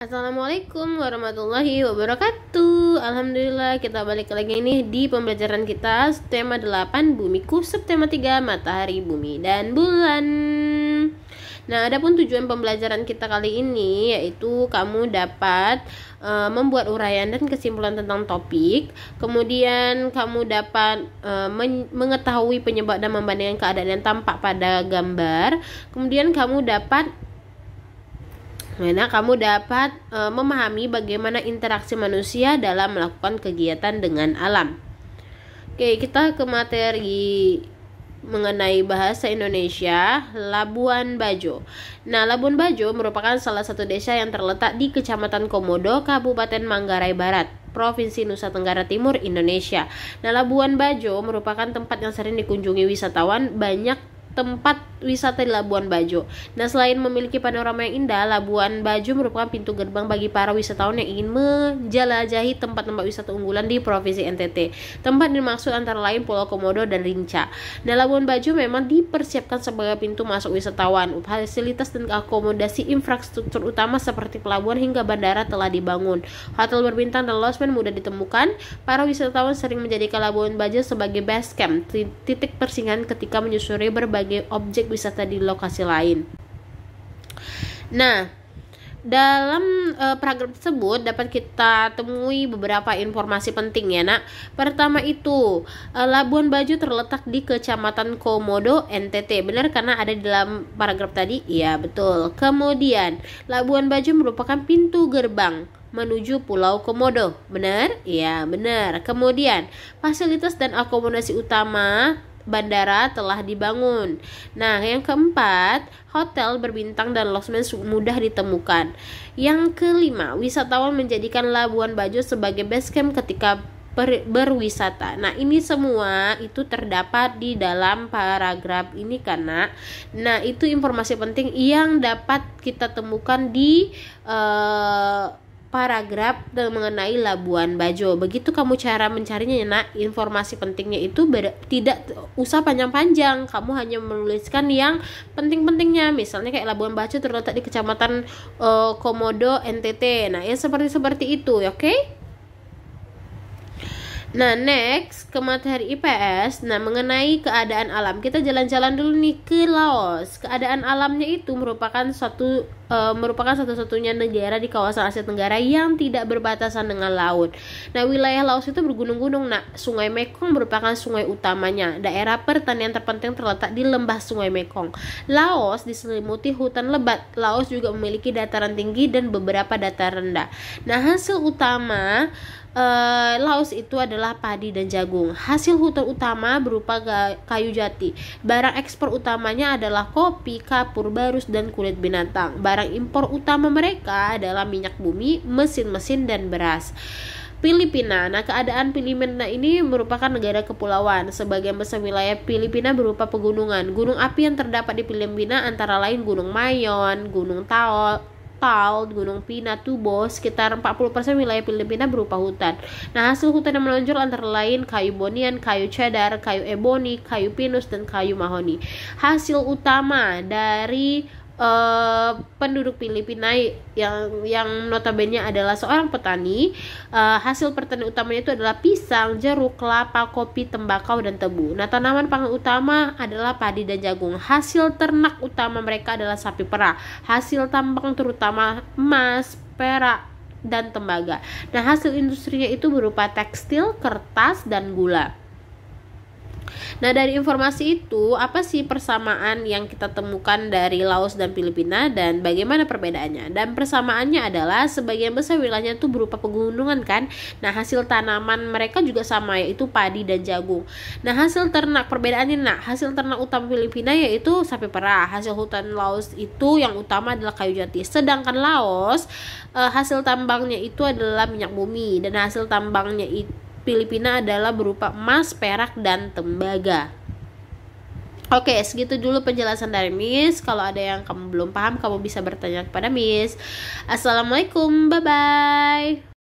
Assalamualaikum warahmatullahi wabarakatuh. Alhamdulillah kita balik lagi nih di pembelajaran kita tema 8 Bumiku, subtema 3 Matahari, Bumi, dan Bulan. Nah, adapun tujuan pembelajaran kita kali ini yaitu kamu dapat membuat uraian dan kesimpulan tentang topik. Kemudian kamu dapat mengetahui penyebab dan membandingkan keadaan yang tampak pada gambar. Kemudian kamu dapat memahami bagaimana interaksi manusia dalam melakukan kegiatan dengan alam. Oke, kita ke materi mengenai bahasa Indonesia, Labuan Bajo. Nah, Labuan Bajo merupakan salah satu desa yang terletak di Kecamatan Komodo, Kabupaten Manggarai Barat, Provinsi Nusa Tenggara Timur, Indonesia. Nah, Labuan Bajo merupakan tempat yang sering dikunjungi wisatawan. Banyak tempat wisata di Labuan Bajo. Nah, selain memiliki panorama yang indah, Labuan Bajo merupakan pintu gerbang bagi para wisatawan yang ingin menjelajahi tempat-tempat wisata unggulan di Provinsi NTT. Tempat dimaksud antara lain Pulau Komodo dan Rinca. Nah, Labuan Bajo memang dipersiapkan sebagai pintu masuk wisatawan. Fasilitas dan akomodasi infrastruktur utama seperti pelabuhan hingga bandara telah dibangun. Hotel berbintang dan losmen mudah ditemukan. Para wisatawan sering menjadikan Labuan Bajo sebagai base camp, titik persinggahan ketika menyusuri berbagai objek wisata di lokasi lain. Nah, dalam paragraf tersebut dapat kita temui beberapa informasi penting ya nak. Pertama itu Labuan Bajo terletak di Kecamatan Komodo, NTT. Benar karena ada di dalam paragraf tadi? Iya betul. Kemudian Labuan Bajo merupakan pintu gerbang menuju Pulau Komodo. Benar? Iya benar. Kemudian fasilitas dan akomodasi utama bandara telah dibangun. Nah, yang keempat, hotel berbintang dan losmen mudah ditemukan. Yang kelima, wisatawan menjadikan Labuan Bajo sebagai base camp ketika berwisata. Nah, ini semua itu terdapat di dalam paragraf ini karena itu informasi penting yang dapat kita temukan di paragraf mengenai Labuan Bajo. Begitu kamu cara mencarinya ya nak. Informasi pentingnya itu tidak usah panjang-panjang. Kamu hanya menuliskan yang penting-pentingnya. Misalnya kayak Labuan Bajo terletak di Kecamatan Komodo, NTT. Nah, ya seperti itu, oke? Nah, next ke materi IPS. Nah, mengenai keadaan alam, kita jalan-jalan dulu nih ke Laos. Keadaan alamnya itu merupakan satu-satunya negara di kawasan Asia Tenggara yang tidak berbatasan dengan laut. Nah, wilayah Laos itu bergunung-gunung. Nah, Sungai Mekong merupakan sungai utamanya. Daerah pertanian terpenting terletak di lembah Sungai Mekong. Laos diselimuti hutan lebat. Laos juga memiliki dataran tinggi dan beberapa dataran rendah. Nah, hasil utama Laos itu adalah padi dan jagung. Hasil hutan utama berupa kayu jati. Barang ekspor utamanya adalah kopi, kapur, barus, dan kulit binatang. Barang impor utama mereka adalah minyak bumi, mesin-mesin, dan beras. Filipina. Nah, keadaan Filipina ini merupakan negara kepulauan. Sebagian besar wilayah Filipina berupa pegunungan. Gunung api yang terdapat di Filipina antara lain Gunung Mayon, Gunung Taal, Gunung Pinatubo. Sekitar 40% wilayah Filipina berupa hutan. Nah, hasil hutan yang menonjol antara lain kayu bonian, kayu cedar, kayu eboni, kayu pinus, dan kayu mahoni. Hasil utama dari penduduk Filipina yang notabene adalah seorang petani. Hasil pertanian utamanya itu adalah pisang, jeruk, kelapa, kopi, tembakau, dan tebu. Nah, tanaman pangan utama adalah padi dan jagung. Hasil ternak utama mereka adalah sapi perah. Hasil tambang terutama emas, perak, dan tembaga. Nah, hasil industrinya itu berupa tekstil, kertas, dan gula. Nah, dari informasi itu, apa sih persamaan yang kita temukan dari Laos dan Filipina dan bagaimana perbedaannya? Dan persamaannya adalah sebagian besar wilayahnya itu berupa pegunungan kan. Nah, hasil tanaman mereka juga sama, yaitu padi dan jagung. Nah, hasil ternak, perbedaannya hasil ternak utama Filipina yaitu sapi perah. Hasil hutan Laos itu yang utama adalah kayu jati. Sedangkan Laos hasil tambangnya itu adalah minyak bumi, dan hasil tambangnya itu Filipina adalah berupa emas, perak, dan tembaga. Oke, segitu dulu penjelasan dari Miss. Kalau ada yang kamu belum paham, kamu bisa bertanya kepada Miss. Assalamualaikum, bye-bye.